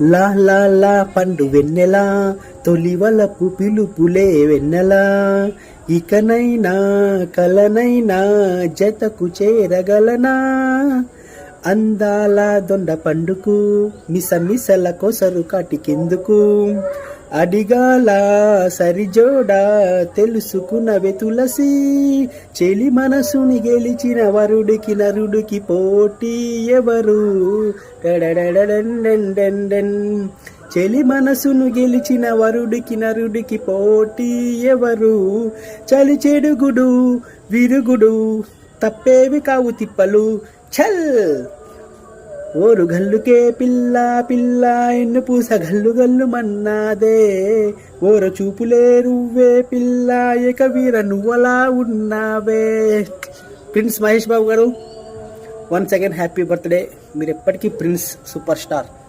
లా లా లా పండు వెన్నెలా తొలి వలపు పిలుపులే వెన్నెలా ఇకనైనా కలనైనా జతకు చేరగలనా అందాల దొండ పండుకు మిసమిసల కొసరు కాటికెందుకు అడిగాల సరిజోడా తెలుసుకున్నవే తులసి చెలి మనసుని గెలిచిన వరుడికి నరుడికి పోటీ ఎవరు డడడడడడడడడన్. చెలి మనసును గెలిచిన వరుడికి నరుడికి పోటీ ఎవరు చలి చెడుగుడు విరుగుడు తప్పేవి కావు తిప్పలు చల్ ఓరు గల్లుకే పిల్ల పిల్ల ఎన్ను పూస గల్లు గల్లు మన్నాదే ఓర చూపులే నువ్వే పిల్ల ఏక వీర నువ్వలా ఉన్నావే. ప్రిన్స్ మహేష్ బాబు గారు, వన్స్ అగైన్ హ్యాపీ బర్త్డే. మీరు ఎప్పటికీ ప్రిన్స్ సూపర్ స్టార్.